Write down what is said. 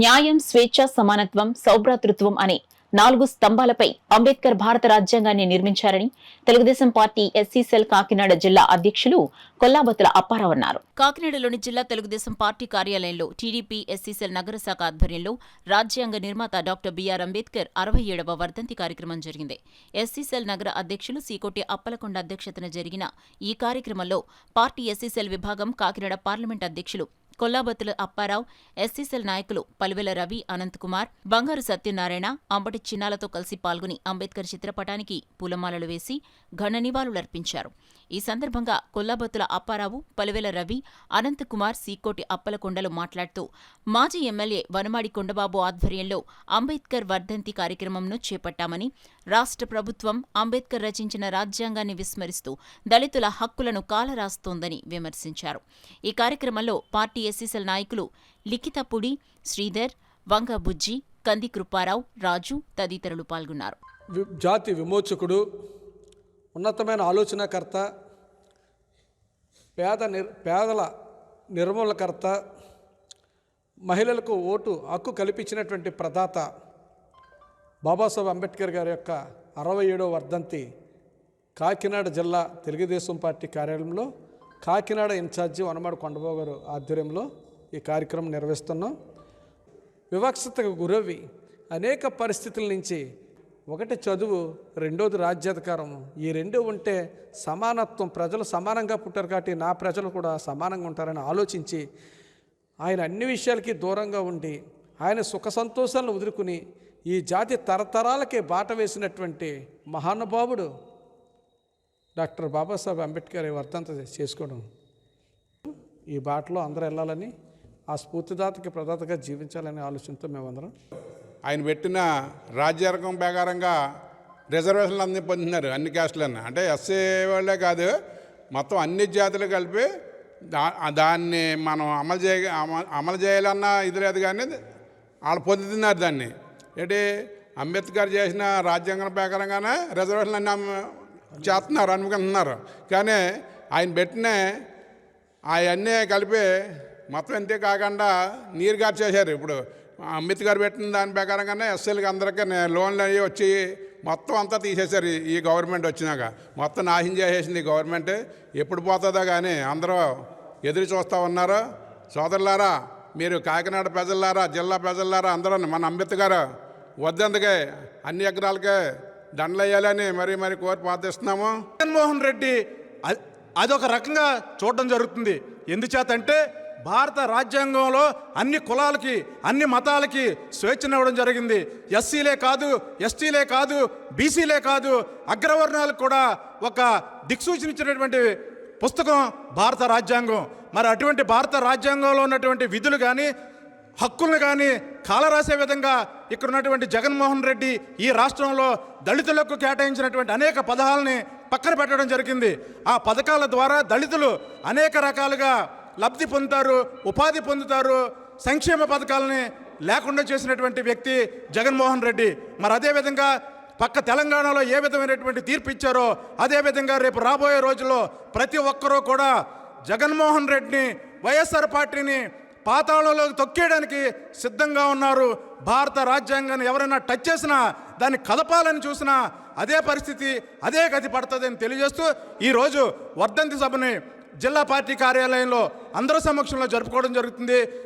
న్యాయం, స్వేచ్ఛ, సమానత్వం, సౌభ్రాతృత్వం అనే 4 స్తంభాలపై అంబేద్కర్ భారత రాజ్యాంగాన్ని నిర్మించారని Telugu Desam party SC cell Kakinada జిల్లా అధ్యక్షులు కొల్లాబత్తుల అప్పారావు అన్నారు. కాకినాడలోని జిల్లా తెలుగుదేశం పార్టీ కార్యాలయంలో టీడీపీ ఎస్సీ సెల్ నగర శాఖ ఆధ్వర్యంలో రాజ్యాంగ నిర్మాత డాక్టర్ బిఆర్ అంబేద్కర్ 67వ వర్ధంతి కార్యక్రమం జరిగింది. ఎస్సీ సెల్ నగర అధ్యక్షులు సీకోటి అప్పలకొండ అధ్యక్షతన జరిగిన ఈ కార్యక్రమంలో పార్టీ ఎస్సీ సెల్ విభాగం కాకినాడ పార్లమెంట్ అధ్యక్షులు కొల్లాబత్తుల అప్పారావు, ఎస్సీ సెల్ నాయకులు పలువెల రవి, అనంతకుమార్, బంగారు సత్యనారాయణ, అంబటి చిన్నాలతో కలిసి పాల్గొని అంబేద్కర్ చిత్రపటానికి పూలమాలలు వేసి ఘన నివాళులర్పించారు. ఈ సందర్భంగా కొల్లాబత్తుల అప్పారావు, పలువెల రవి, అనంతకుమార్, సీకోటి అప్పలకొండలు మాట్లాడుతూ మాజీ ఎమ్మెల్యే వనమాడి కొండబాబు ఆధ్వర్యంలో అంబేద్కర్ వర్ధంతి కార్యక్రమంను చేపట్టామని, రాష్ట్ర ప్రభుత్వం అంబేద్కర్ రచించిన రాజ్యాంగాన్ని విస్మరిస్తూ దళితుల హక్కులను కాలరాస్తోందని విమర్శించారు. ఈ కార్యక్రమంలో పార్టీ ఎస్సీ సెల్ నాయకులు లిఖితపుడి, శ్రీధర్, వంగ బుజ్జి, కంది కృపారావు, రాజు తదితరులు పాల్గొన్నారు. జాతి విమోచకుడు, ఉన్నతమైన ఆలోచనకర్త, పేదల నిర్మూలకర్త, మహిళలకు ఓటు హక్కు కల్పించినటువంటి ప్రదాత బాబాసాహెబ్ అంబేద్కర్ గారి యొక్క 67వ వర్ధంతి కాకినాడ జిల్లా తెలుగుదేశం పార్టీ కార్యాలయంలో కాకినాడ ఇన్ఛార్జి వనమాడి కొండబాబు గారు ఆధ్వర్యంలో ఈ కార్యక్రమం నిర్వహిస్తున్నాం. వివక్షతకు గురవి అనేక పరిస్థితుల నుంచి ఒకటి చదువు, రెండోది రాజ్యాధికారం, ఈ రెండు ఉంటే సమానత్వం, ప్రజలు సమానంగా పుట్టారు కాబట్టి నా ప్రజలు కూడా సమానంగా ఉంటారని ఆలోచించి ఆయన అన్ని విషయాలకి దూరంగా ఉండి ఆయన సుఖ సంతోషాలను వదులుకుని ఈ జాతి తరతరాలకి బాట వేసినటువంటి మహానుభావుడు డాక్టర్ బాబాసాహెబ్ అంబేద్కర్ వర్ధంతి చేసుకోవడం, ఈ బాటలో అందరూ వెళ్ళాలని, ఆ స్ఫూర్తిదాతకి ప్రదాతగా జీవించాలనే ఆలోచనతో మేమందరం ఆయన పెట్టిన రాజ్యాంగం ప్రకారంగా రిజర్వేషన్లు అన్నీ పొందుతున్నారు అన్ని క్యాస్టులన్నీ. అంటే ఎస్సీ వాళ్ళే కాదు, మొత్తం అన్ని జాతులు కలిపి దాన్ని మనం అమలు చేయాలన్న ఇది లేదు, కానీ వాళ్ళు పొందుతున్నారు దాన్ని. ఏంటి అంబేద్కర్ చేసిన రాజ్యాంగం ప్రకారంగానే రిజర్వేషన్లు అన్నీ చేస్తున్నారు, అనుకుంటున్నారు. కానీ ఆయన పెట్టిన అవన్నీ కలిపి మొత్తం ఇంతే కాకుండా నీరు గారు చేశారు. ఇప్పుడు అంబేద్కర్ పెట్టిన దాని ప్రకారంగానే ఎస్సీలకి అందరికీ లోన్లు అవి వచ్చి మొత్తం అంతా తీసేశారు. ఈ గవర్నమెంట్ వచ్చినాక మొత్తం నాశనం చేసేసింది ఈ గవర్నమెంట్. ఎప్పుడు పోతుందో కానీ అందరూ ఎదురు చూస్తూ ఉన్నారు. సోదరులారా, మీరు కాకినాడ ప్రజలారా, జిల్లా ప్రజలారా అందరూ మన అంబేద్కర్ వద్దందుకే అన్ని ఎకరాలకే దండలు వేయాలని మరీ కోరి ప్రార్థిస్తున్నాము. జగన్మోహన్ రెడ్డి అదొక రకంగా చూడడం జరుగుతుంది. ఎందుచేతంటే భారత రాజ్యాంగంలో అన్ని కులాలకి, అన్ని మతాలకి స్వేచ్ఛనివ్వడం జరిగింది. ఎస్సీలే కాదు, ఎస్టీలే కాదు, బీసీలే కాదు, అగ్రవర్ణాలకు కూడా ఒక దిక్సూచన ఇచ్చినటువంటి పుస్తకం భారత రాజ్యాంగం. మరి అటువంటి భారత రాజ్యాంగంలో ఉన్నటువంటి విధులు కానీ, హక్కులను కానీ కాలరాసే విధంగా ఇక్కడ ఉన్నటువంటి జగన్మోహన్ రెడ్డి ఈ రాష్ట్రంలో దళితులకు కేటాయించినటువంటి అనేక పథకాలని పక్కన పెట్టడం జరిగింది. ఆ పథకాల ద్వారా దళితులు అనేక రకాలుగా లబ్ధి పొందుతారు, ఉపాధి పొందుతారు. సంక్షేమ పథకాలని లేకుండా చేసినటువంటి వ్యక్తి జగన్మోహన్ రెడ్డి. మరి అదేవిధంగా పక్క తెలంగాణలో ఏ విధమైనటువంటి తీర్పు ఇచ్చారో అదేవిధంగా రేపు రాబోయే రోజుల్లో ప్రతి ఒక్కరూ కూడా జగన్మోహన్ రెడ్డిని, వైఎస్ఆర్ పార్టీని పాతాళంలోకి తొక్కేయడానికి సిద్ధంగా ఉన్నారు. భారత రాజ్యాంగాన్ని ఎవరైనా టచ్ చేసినా, దాన్ని కదపాలని చూసినా అదే పరిస్థితి, అదే గతి పడుతుందని తెలియజేస్తూ ఈరోజు వర్ధంతి సభని జిల్లా పార్టీ కార్యాలయంలో అందరి సమక్షంలో జరుపుకోవడం జరుగుతుంది.